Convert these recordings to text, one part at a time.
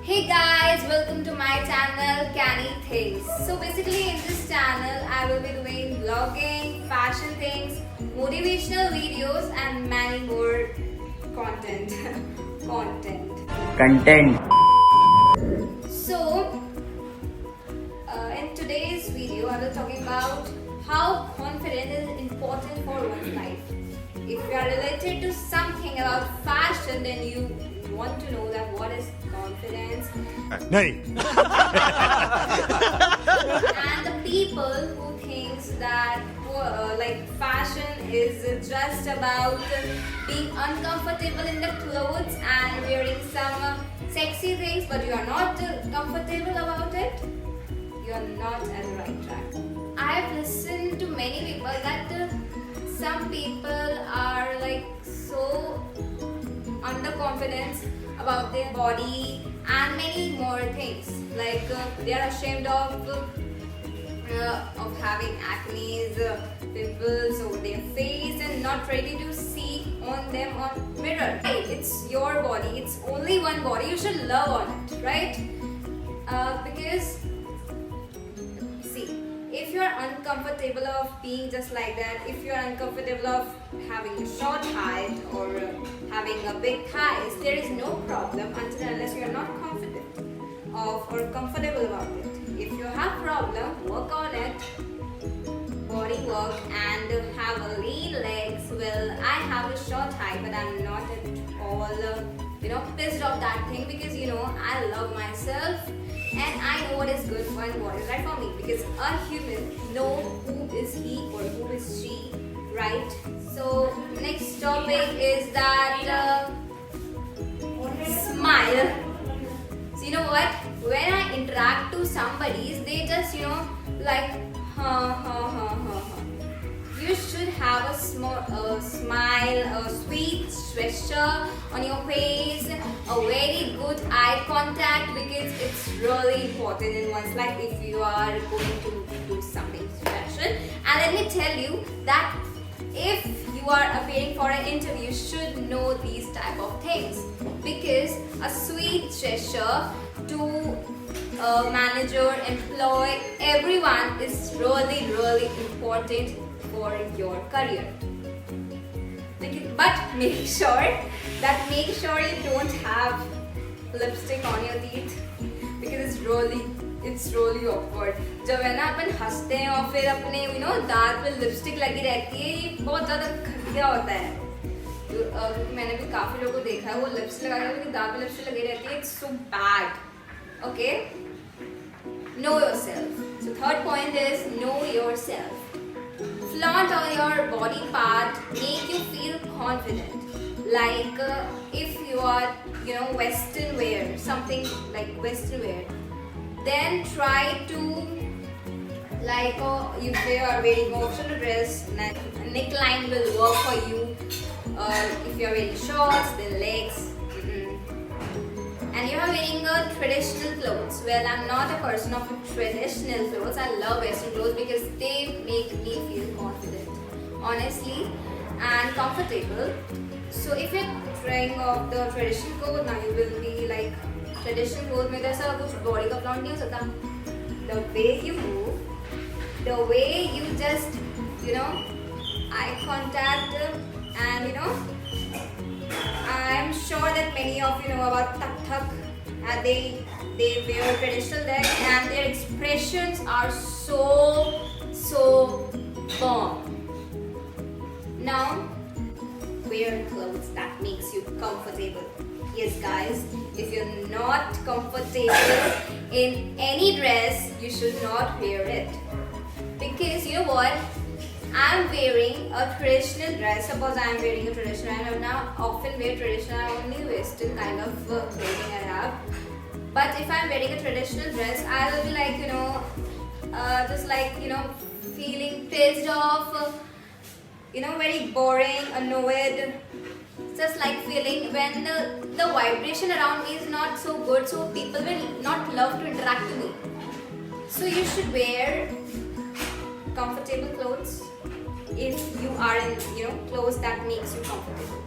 Hey guys, welcome to my channel Canny Things. So basically in this channel I will be doing vlogging, fashion things, motivational videos and many more content. Content. So in today's video I will talking about how confidence is important for one's life. If you are related to something about fashion, then you want to know that what is confidence. नहीं And the people who thinks that like fashion is just about being uncomfortable in the clothes and wearing some sexy things, but you are not comfortable about it, you are not at the right track. I have listened to many people that some people are like so underconfidence about their body and many more things, like they are ashamed of having acne, pimples over their face and not ready to see on them on mirror. Hey, it's your body, it's only one body, you should love on it, right? Because see, if you are uncomfortable of being just like that, if you are uncomfortable of having a short height or having a big thighs, there is no problem until and unless you are not confident of or comfortable about it. If you have problem, work on it, body work, and have a lean legs. Well, I have a short height, but I'm not at all pissed off that thing, because I love myself and I know what is good for and what is right for me, because a human know who is he or who is she, right? So next topic is that smile. So you know what, when I interact to somebody, they just like you should have a small smile, a sweet gesture on your face, a very good eye contact, because it's really important in one's life if you are going to do something special. And let me tell you that if you are appearing for an interview, you should know these type of things, because a sweet gesture to a manager, employee, everyone is really important for your career. But make sure you don't have lipstick on your teeth, because it's really awkward. जब है ना अपन हंसते हैं और फिर अपने दांत पे लिपस्टिक लगी रहती है, ये बहुत ज़्यादा घटिया होता है. क्योंकि मैंने भी काफ़ी लोगों को देखा है, वो लिपस्टिक लगा के दांत पे लिपस्टिक लगी रहती है. It's so bad. Okay? Know yourself. So third point is know yourself. Flaunt all your body part, make you feel confident. Like if you are western wear, something like western wear, then try to like if they are wearing optional dress, neckline will work for you. If you are wearing shorts, then legs. And you are wearing a traditional clothes. Well, I'm not a person of traditional clothes. I love western clothes because they make me feel confident, honestly, and comfortable. So if you're trying off the traditional clothes, now you will be like traditional clothes में ऐसा कुछ body का flaunt नहीं हो सकता. The way you move, the way you just eye contact, and I'm sure that many of you know about Thak Thak. They wear traditional dress and their expressions are so warm. Now, wear clothes that makes you comfortable. Yes, guys, if you're not comfortable in any dress, you should not wear it. Because you know what? I'm wearing a traditional dress. Suppose I'm wearing a traditional, and I now often wear traditional, only western kind of clothing I have. But if I'm wearing a traditional dress, I will be like, just like, feeling pissed off, very boring, annoyed. Just like feeling when the vibration around me is not so good, so people will not love to interact with me. So you should wear comfortable clothes if you are in clothes that makes you comfortable,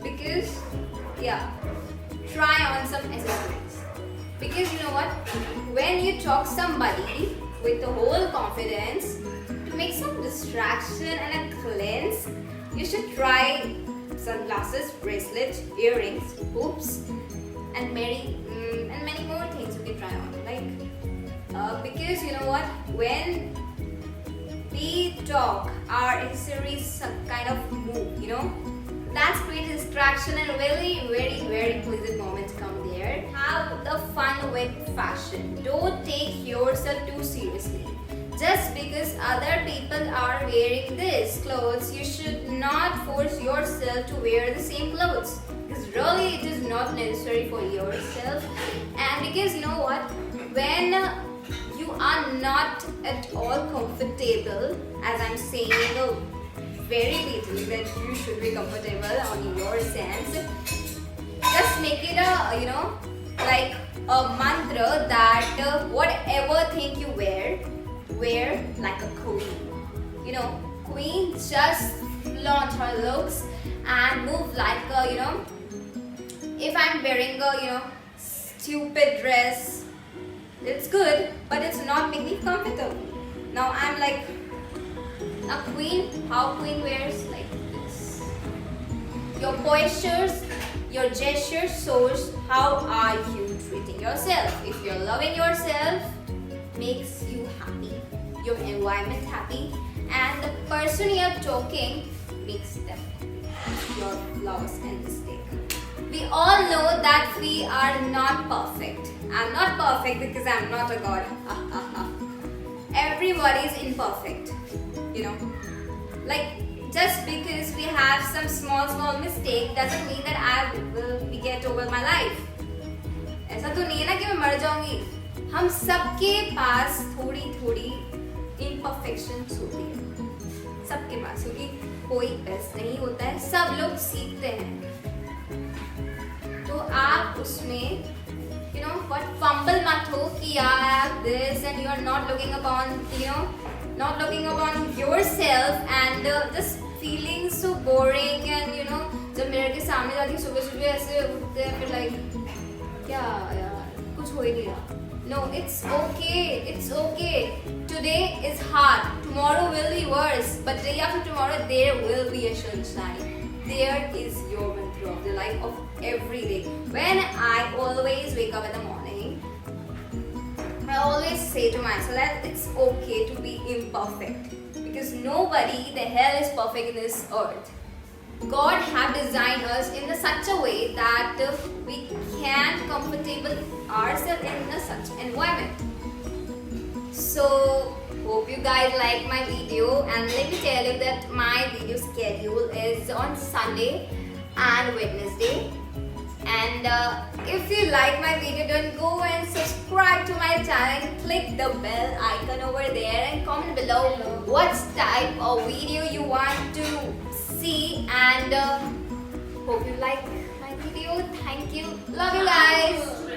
because try on some accessories. Because you know what? When you talk somebody with the whole confidence, to make some distraction and a cleanse, you should try sunglasses, bracelet, earrings, hoops, and many more things you can try on. Because you know what? When we talk, our accessories kind of move, you know. That's great distraction and very pleasant moments come there. Have the fun with fashion. Don't take yourself too seriously. Just because other people are wearing this clothes, you should not force yourself to wear the same clothes. Because really it is not necessary for yourself. And because you know what? When you are not at all comfortable, as I'm saying very detailed that you should be comfortable on your sense, just make it like a mantra that whatever thing you wear like a queen. You know, queen just flaunt her looks and move like a, if I'm wearing a stupid dress, it's good, but it's not making me comfortable. Now I'm like a queen. How queen wears like this. Your postures, your gestures shows how are you treating yourself. If you're loving yourself, makes you happy, your environment happy, and the person you're talking makes them happy. Your flaws and mistake. We all know that we are not perfect. I'm not perfect because I'm not a god. Everybody is imperfect. You know, like just because we have some small mistake doesn't mean that I will get over my life. ऐसा तो नहीं है ना कि मैं मर जाऊंगी. हम सबके पास थोड़ी imperfections होती है. सबके पास, क्योंकि कोई बेस्ट नहीं होता है. सब लोग सीखते हैं. तो आप उसमें fumble मत हो कि यार this and you are not looking upon yourself and just feeling so boring and जब मिरर के सामने जाती सुबह ऐसे उठते हैं फिर like क्या यार कुछ हो ही नहीं रहा. No, it's okay. Today is hard. Tomorrow will be worse. But day after tomorrow there will be a sunshine. There is your mantra of the life of every day. When I always wake up in the morning, I always say to myself that it's okay to be imperfect. Because nobody the hell is perfect in this earth. God have designed us in such a way that we can comfortable ourselves in such environment. So hope you guys like my video, and let me tell you that my video schedule is on Sunday and Wednesday. And if you like my video, don't go and subscribe to my channel and click the bell icon over there and comment below what type of video you want to see, and hope you like my video. Thank you. Love you guys.